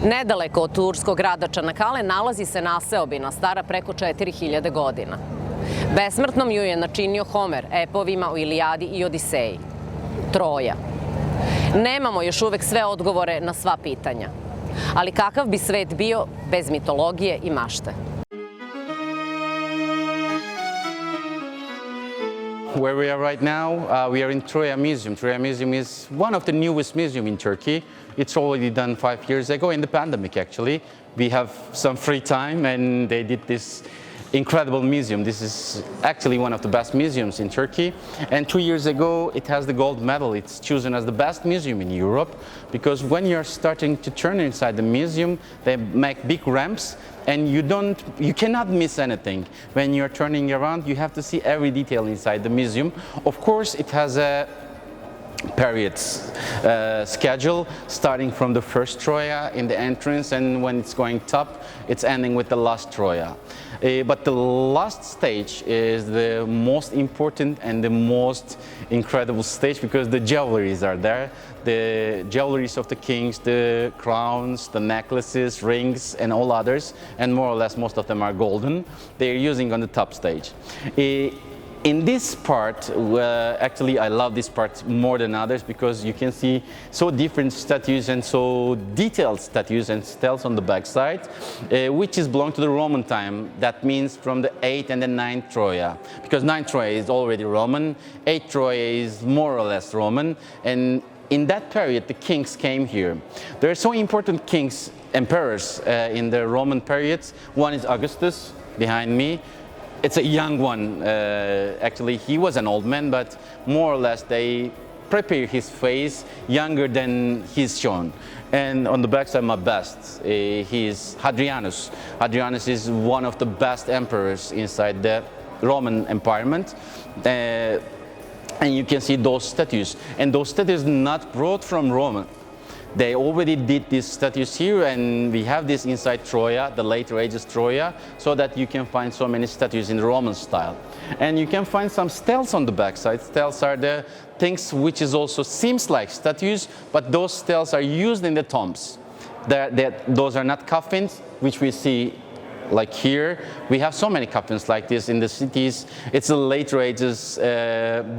Nedaleko od turskog grada Čanakale nalazi se naseobina stara preko 4000 godina. Besmrtnom ju je načinio Homer epovima o Ilijadi i Odiseji. Troja. Nemamo još uvek sve odgovore na sva pitanja. Ali kakav bi svet bio bez mitologije i mašte? Where we are right now, we are in Troja Museum. Troja Museum is one of the newest museums in Turkey. It's already done 5 years ago in the pandemic, actually. We have some free time and they did this incredible museum. This is actually one of the best museums in Turkey. And 2 years ago, it has the gold medal. It's chosen as the best museum in Europe because when you're starting to turn inside the museum, they make big ramps and you cannot miss anything. When you're turning around, you have to see every detail inside the museum. Of course, it has a periods schedule starting from the first Troja in the entrance, and when it's going top, it's ending with the last Troja. But the last stage is the most important and the most incredible stage because the jewelries are there. The jewelries of the kings, the crowns, the necklaces, rings, and all others, and more or less most of them are golden. They're using on the top stage. In this part, actually I love this part more than others because you can see so different statues and so detailed statues and stels on the backside, which is belong to the Roman time. That means from the 8th and the 9th Troja, because 9th Troja is already Roman, 8th Troja is more or less Roman, and in that period the kings came here. There are so important kings, emperors in the Roman periods. One is Augustus behind me. It's a young one, actually he was an old man, but more or less they prepare his face younger than he's shown. And on the backside, my best, he is Hadrianus. Hadrianus is one of the best emperors inside the Roman Empire. And you can see those statues. And those statues not brought from Rome. They already did these statues here, and we have this inside Troja, the later ages Troja, so that you can find so many statues in the Roman style. And you can find some stels on the backside. Stels are the things which is also seems like statues, but those stels are used in the tombs. Those are not coffins, which we see like here. We have so many coffins like this in the cities. It's a later ages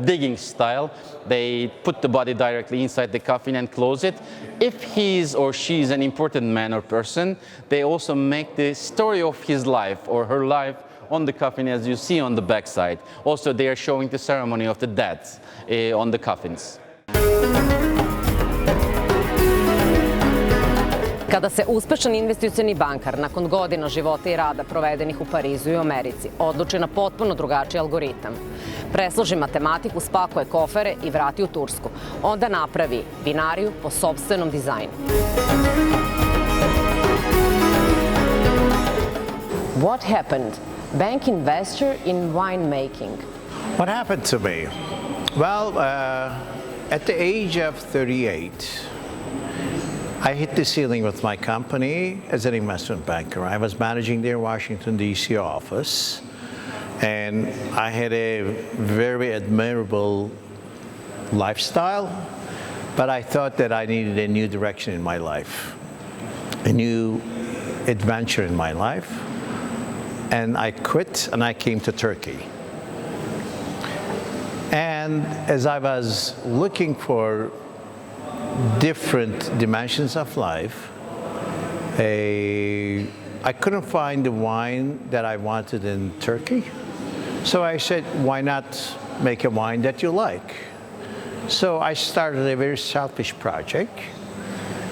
digging style. They put the body directly inside the coffin and close it. If he is or she is an important man or person, they also make the story of his life or her life on the coffin, as you see on the backside. Also, they are showing the ceremony of the dead on the coffins. Kada se uspešan investicioni bankar nakon godina života i rada provedenih u Parizu i Americi odluči na potpuno drugačiji algoritam, presloži matematiku, spakuje kofere i vrati u Tursku, onda napravi vinariju po sopstvenom dizajnu. What happened? Bank investor in winemaking. What happened to me? Well, at the age of 38, I hit the ceiling with my company as an investment banker. I was managing their Washington, D.C. office, and I had a very admirable lifestyle, but I thought that I needed a new direction in my life, a new adventure in my life, and I quit and I came to Turkey. And as I was looking for different dimensions of life, I couldn't find the wine that I wanted in Turkey. So I said, why not make a wine that you like? So I started a very selfish project,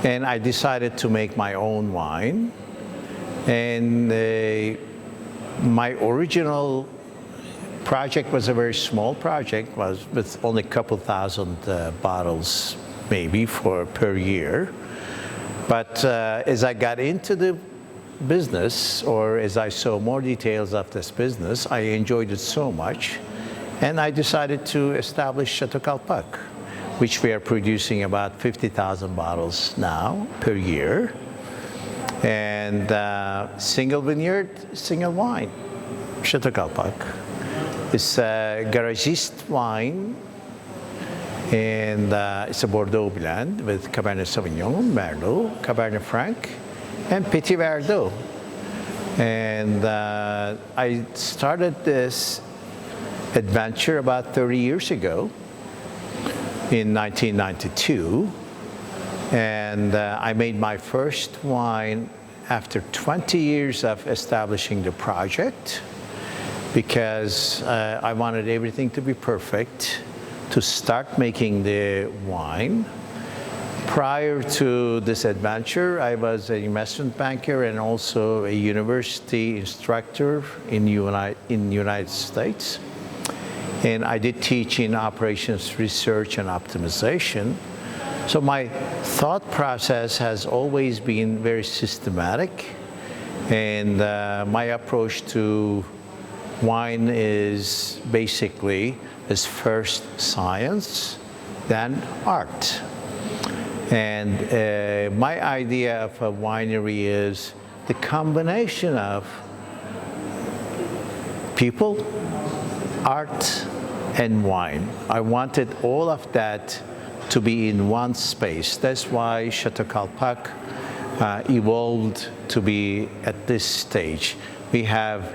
and I decided to make my own wine. And my original project was a very small project, was with only a couple thousand bottles maybe per year. But as I got into the business, or as I saw more details of this business, I enjoyed it so much, and I decided to establish Chateau Kalpak, which we are producing about 50,000 bottles now per year, and single vineyard, single wine, Chateau Kalpak. It's a garagist wine, and it's a Bordeaux blend with Cabernet Sauvignon, Merlot, Cabernet Franc, and Petit Verdot. And I started this adventure about 30 years ago in 1992. And I made my first wine after 20 years of establishing the project, because I wanted everything to be perfect to start making the wine. Prior to this adventure, I was an investment banker and also a university instructor in the United States. And I did teach in operations research and optimization. So my thought process has always been very systematic. And my approach to wine is basically first science, then art. And my idea of a winery is the combination of people, art, and wine. I wanted all of that to be in one space. That's why Chateau Kalpak evolved to be at this stage. We have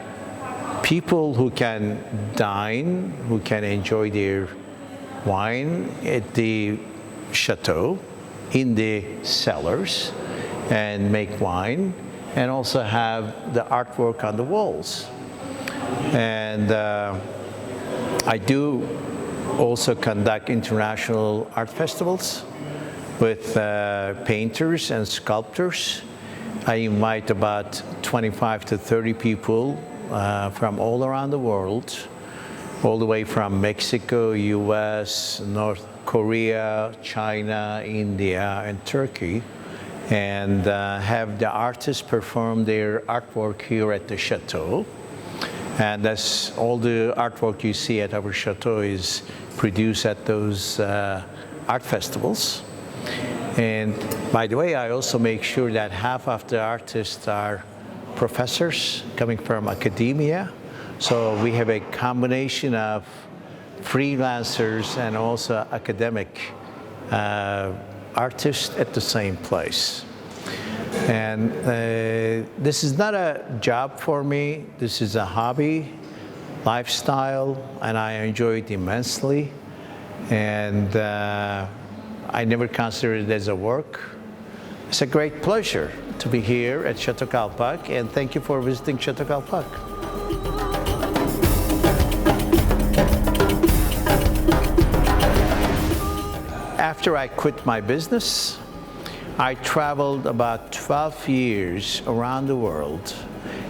people who can dine, who can enjoy their wine at the chateau, in the cellars, and make wine, and also have the artwork on the walls. And I do also conduct international art festivals with painters and sculptors. I invite about 25 to 30 people from all around the world, all the way from Mexico, US, North Korea, China, India, and Turkey, and have the artists perform their artwork here at the chateau. And that's all the artwork you see at our chateau is produced at those art festivals. And by the way, I also make sure that half of the artists are professors coming from academia. So we have a combination of freelancers and also academic artists at the same place. And this is not a job for me. This is a hobby, lifestyle, and I enjoy it immensely. And I never consider it as a work. It's a great pleasure to be here at Chateau Kalpak, and thank you for visiting Chateau Kalpak. After I quit my business, I traveled about 12 years around the world,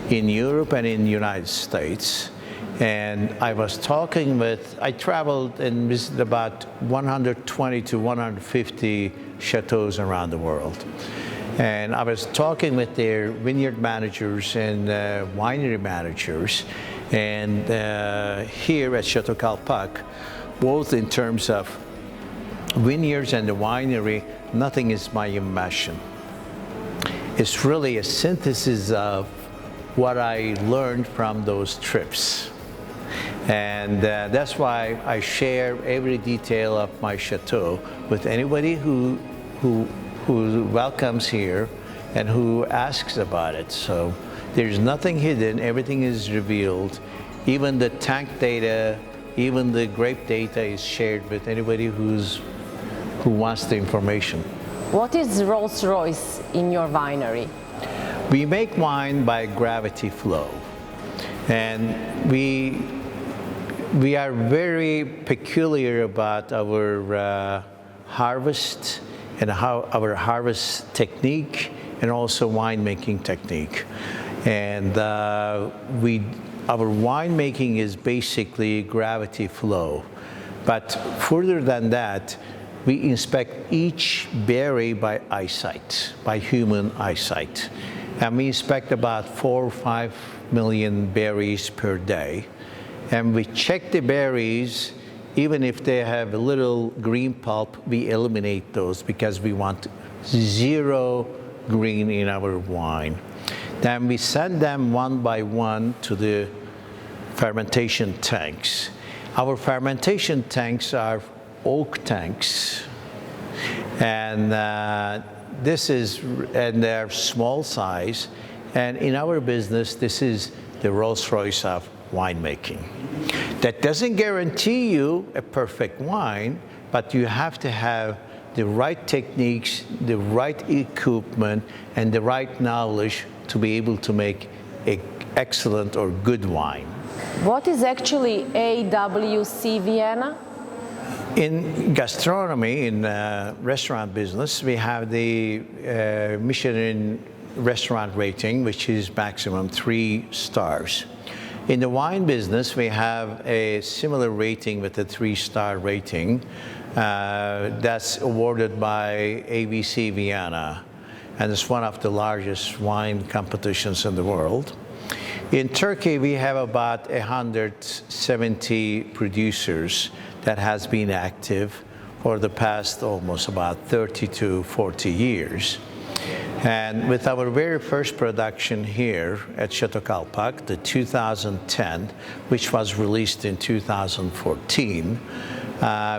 in Europe and in the United States. And I traveled and visited about 120 to 150 chateaus around the world. And I was talking with their vineyard managers and winery managers. And here at Chateau Kalpak, both in terms of vineyards and the winery, nothing is my invention. It's really a synthesis of what I learned from those trips. And that's why I share every detail of my chateau with anybody who welcomes here and who asks about it. So there's nothing hidden, everything is revealed. Even the tank data, even the grape data is shared with anybody who wants the information. What is Rolls-Royce in your winery? We make wine by gravity flow. And we are very peculiar about our harvest and our harvest technique and also winemaking technique. And our winemaking is basically gravity flow. But further than that, we inspect each berry by eyesight, by human eyesight. And we inspect about 4 or 5 million berries per day. And we check the berries, even if they have a little green pulp, we eliminate those because we want zero green in our wine. Then we send them one by one to the fermentation tanks. Our fermentation tanks are oak tanks, and and they're small size. And in our business, this is the Rolls-Royce of winemaking. That doesn't guarantee you a perfect wine, but you have to have the right techniques, the right equipment, and the right knowledge to be able to make an excellent or good wine. What is actually AWC Vienna? In gastronomy, in restaurant business, we have the Michelin restaurant rating, which is maximum 3 stars. In the wine business, we have a similar rating with a 3-star rating that's awarded by AWC Vienna, and it's one of the largest wine competitions in the world. In Turkey, we have about 170 producers that has been active for the past almost about 30 to 40 years. And with our very first production here at Chateau Kalpak, the 2010, which was released in 2014,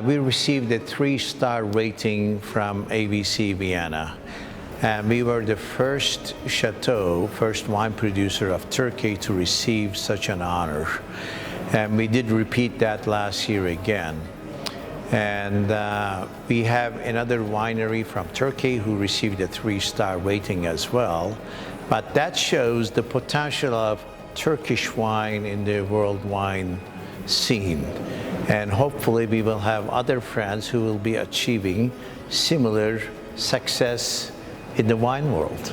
we received a 3-star rating from AWC Vienna. And we were the first wine producer of Turkey to receive such an honor. And we did repeat that last year again. And we have another winery from Turkey who received a 3-star rating as well. But that shows the potential of Turkish wine in the world wine scene. And hopefully we will have other friends who will be achieving similar success in the wine world.